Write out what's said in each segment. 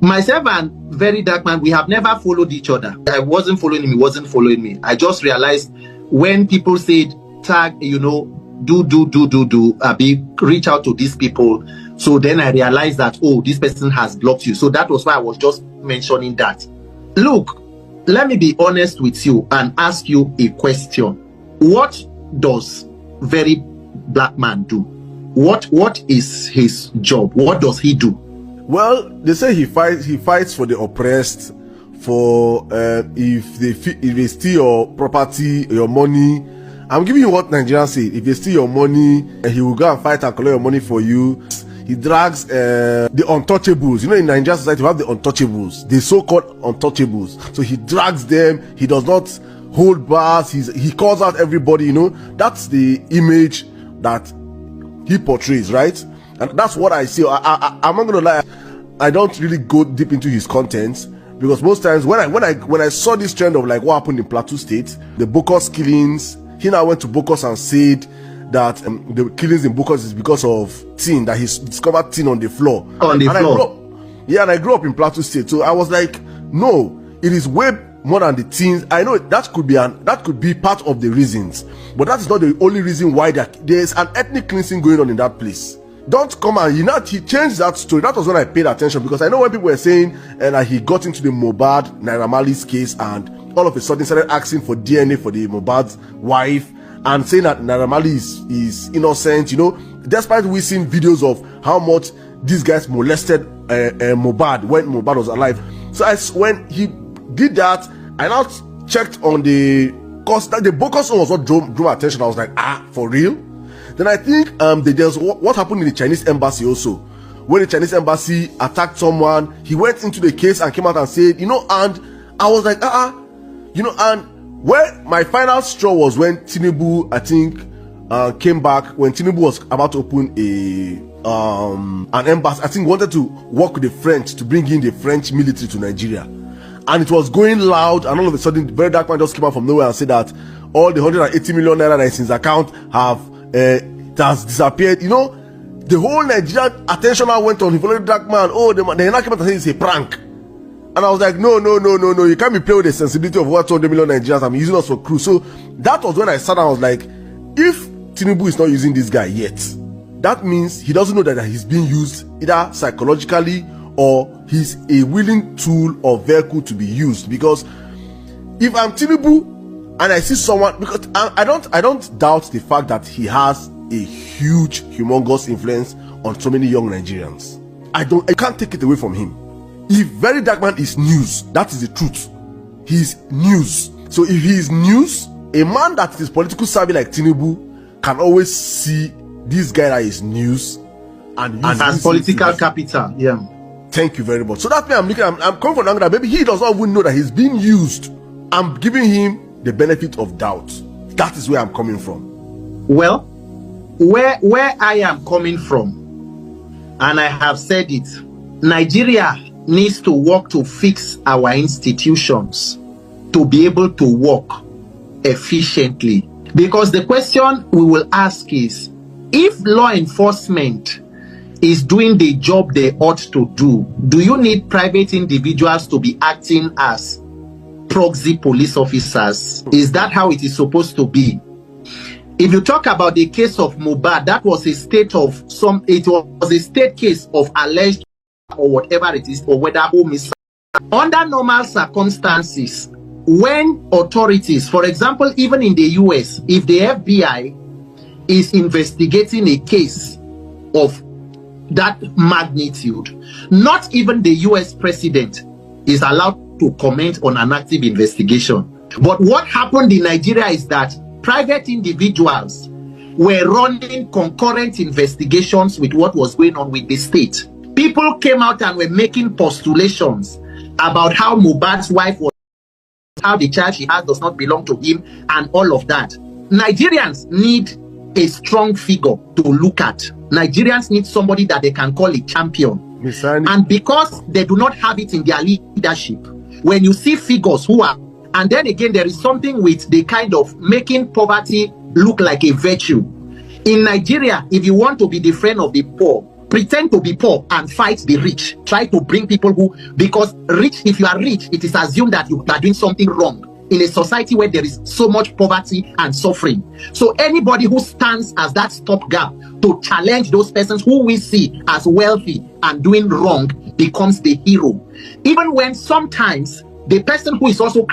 Myself and Very Dark Man, we have never followed each other. I wasn't following him, he wasn't following me. I just realized when people said tag, reach out to these people. So then I realized that, oh, this person has blocked you. So that was why I was just mentioning that. Look, let me be honest with you and ask you a question. What does Very Black Man do? What is his job? What does he do? Well, they say he fights for the oppressed, for if they steal your property, your money. I'm giving you what Nigerians say. If they steal your money, he will go and fight and collect your money for you. He drags the untouchables. You know, in Nigerian society, we have the untouchables, the so-called untouchables. So he drags them. He does not hold bars. He calls out everybody. You know, that's the image that he portrays, right? And that's what I see. I'm not gonna lie. I don't really go deep into his content because most times when I saw this trend of like what happened in Plateau State, the Bokos killings, he now went to Bokos and said that the killings in Bokos is because of tin, that he's discovered tin on the floor. And I grew up in Plateau State, so I was like, no, it is way more than the tins. I know that could be part of the reasons, but that is not the only reason why there's an ethnic cleansing going on in that place. Don't come and he changed that story. That was when I paid attention, because I know when people were saying that he got into the Mohbad Naira Marley's case and all of a sudden started asking for DNA for the Mohbad's wife and saying that Naira Marley is innocent, you know, despite we seeing videos of how much these guys molested Mohbad when Mohbad was alive. So when he did that, I now checked on cause that the Bokos one was what drew my attention. I was like, for real? Then I think there's what happened in the Chinese embassy also. When the Chinese embassy attacked someone, he went into the case and came out and said, you know, and I was like, you know, and where my final straw was when Tinubu, I think, came back, when Tinubu was about to open an embassy. I think wanted to work with the French to bring in the French military to Nigeria. And it was going loud, and all of a sudden, the Very Dark Man just came out from nowhere and said that all the 180 million naira that is in his account has disappeared. You know, the whole Nigerian attention now went on the Very Dark Man. Oh, they now came out and said it's a prank. And I was like, no, you can't be playing with the sensibility of what 200 million Nigerians are using us for crew. So that was when I sat down. I was like, if Tinubu is not using this guy yet, that means he doesn't know that he's being used either psychologically or he's a willing tool or vehicle to be used. Because if I'm Tinubu and I see someone, because I don't doubt the fact that he has a huge, humongous influence on so many young Nigerians. I can't take it away from him. If Very Dark Man is news, that is the truth. He's news. So if he is news, a man that is political savvy like Tinubu can always see this guy that is news and has political capital. Yeah. Thank you very much. So that's why I'm coming from the angle that maybe he does not even know that he's being used. I'm giving him the benefit of doubt. That is where I'm coming from. Well, where I am coming from, and I have said it, Nigeria needs to work to fix our institutions to be able to work efficiently. Because the question we will ask is, if law enforcement is doing the job they ought to do you need private individuals to be acting as proxy police officers? Is that how it is supposed to be? If you talk about the case of Mohbad, that was a state case of alleged or whatever it is, or whether homicide. Under normal circumstances, when authorities, for example, even in the US, if the FBI is investigating a case of that magnitude, not even the US president is allowed to comment on an active investigation. But what happened in Nigeria is that private individuals were running concurrent investigations with what was going on with the state. People came out and were making postulations about how Mohbad's wife was, how the child she has does not belong to him, and all of that. Nigerians need a strong figure to look at. Nigerians need somebody that they can call a champion. And because they do not have it in their leadership, when you see figures who are, and then again, there is something with the kind of making poverty look like a virtue. In Nigeria, if you want to be the friend of the poor, pretend to be poor and fight the rich. Try to bring people who, because rich, if you are rich, it is assumed that you are doing something wrong in a society where there is so much poverty and suffering. So anybody who stands as that stopgap to challenge those persons who we see as wealthy and doing wrong becomes the hero. Even when sometimes the person who is also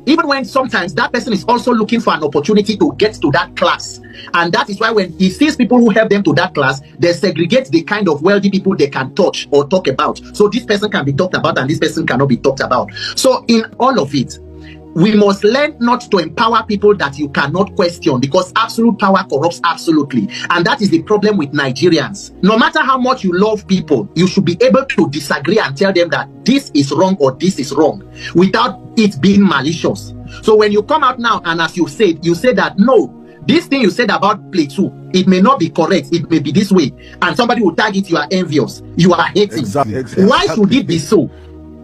even when sometimes that person is also looking for an opportunity to get to that class. And that is why when he sees people who help them to that class, they segregate the kind of wealthy people they can touch or talk about. So this person can be talked about and this person cannot be talked about. So in all of it, we must learn not to empower people that you cannot question, because absolute power corrupts absolutely. And that is the problem with Nigerians. No matter how much you love people, you should be able to disagree and tell them that this is wrong or this is wrong without it being malicious. So when you come out now and as you say that, no, this thing you said about play 2, it may not be correct, it may be this way, and somebody will tag it, you are envious, you are hating. Exactly. Why should it be so?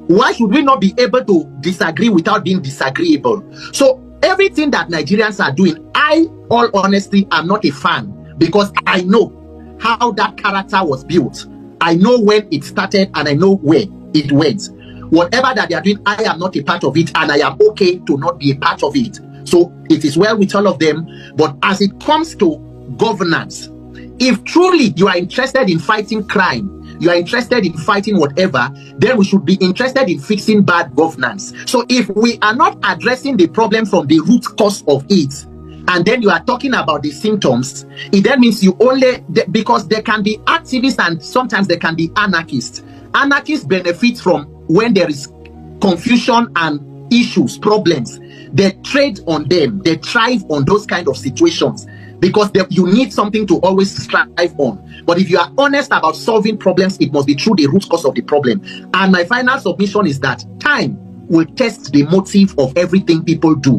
Why should we not be able to disagree without being disagreeable? So everything that Nigerians are doing, I, all honesty, am not a fan, because I know how that character was built. I know when it started and I know where it went. Whatever that they are doing, I am not a part of it, and I am okay to not be a part of it. So it is well with all of them. But as it comes to governance, if truly you are interested in fighting crime, you are interested in fighting whatever, then we should be interested in fixing bad governance. So if we are not addressing the problem from the root cause of it, and then you are talking about the symptoms, it then means you only, because there can be activists and sometimes there can be anarchists. Anarchists benefit from when there is confusion and issues, problems. They trade on them, they thrive on those kind of situations, because you need something to always strive on. But if you are honest about solving problems, it must be through the root cause of the problem. And my final submission is that time will test the motive of everything people do.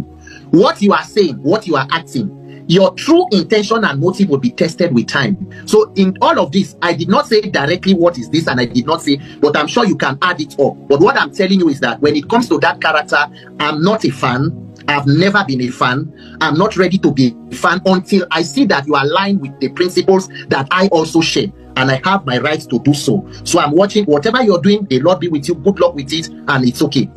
What you are saying, what you are acting, your true intention and motive will be tested with time. So in all of this, I did not say directly what is this, and I did not say, but I'm sure you can add it up. But what I'm telling you is that when it comes to that character, I'm not a fan. I've never been a fan. I'm not ready to be a fan until I see that you align with the principles that I also share, and I have my rights to do so. So I'm watching whatever you're doing. The Lord be with you. Good luck with it, and it's okay.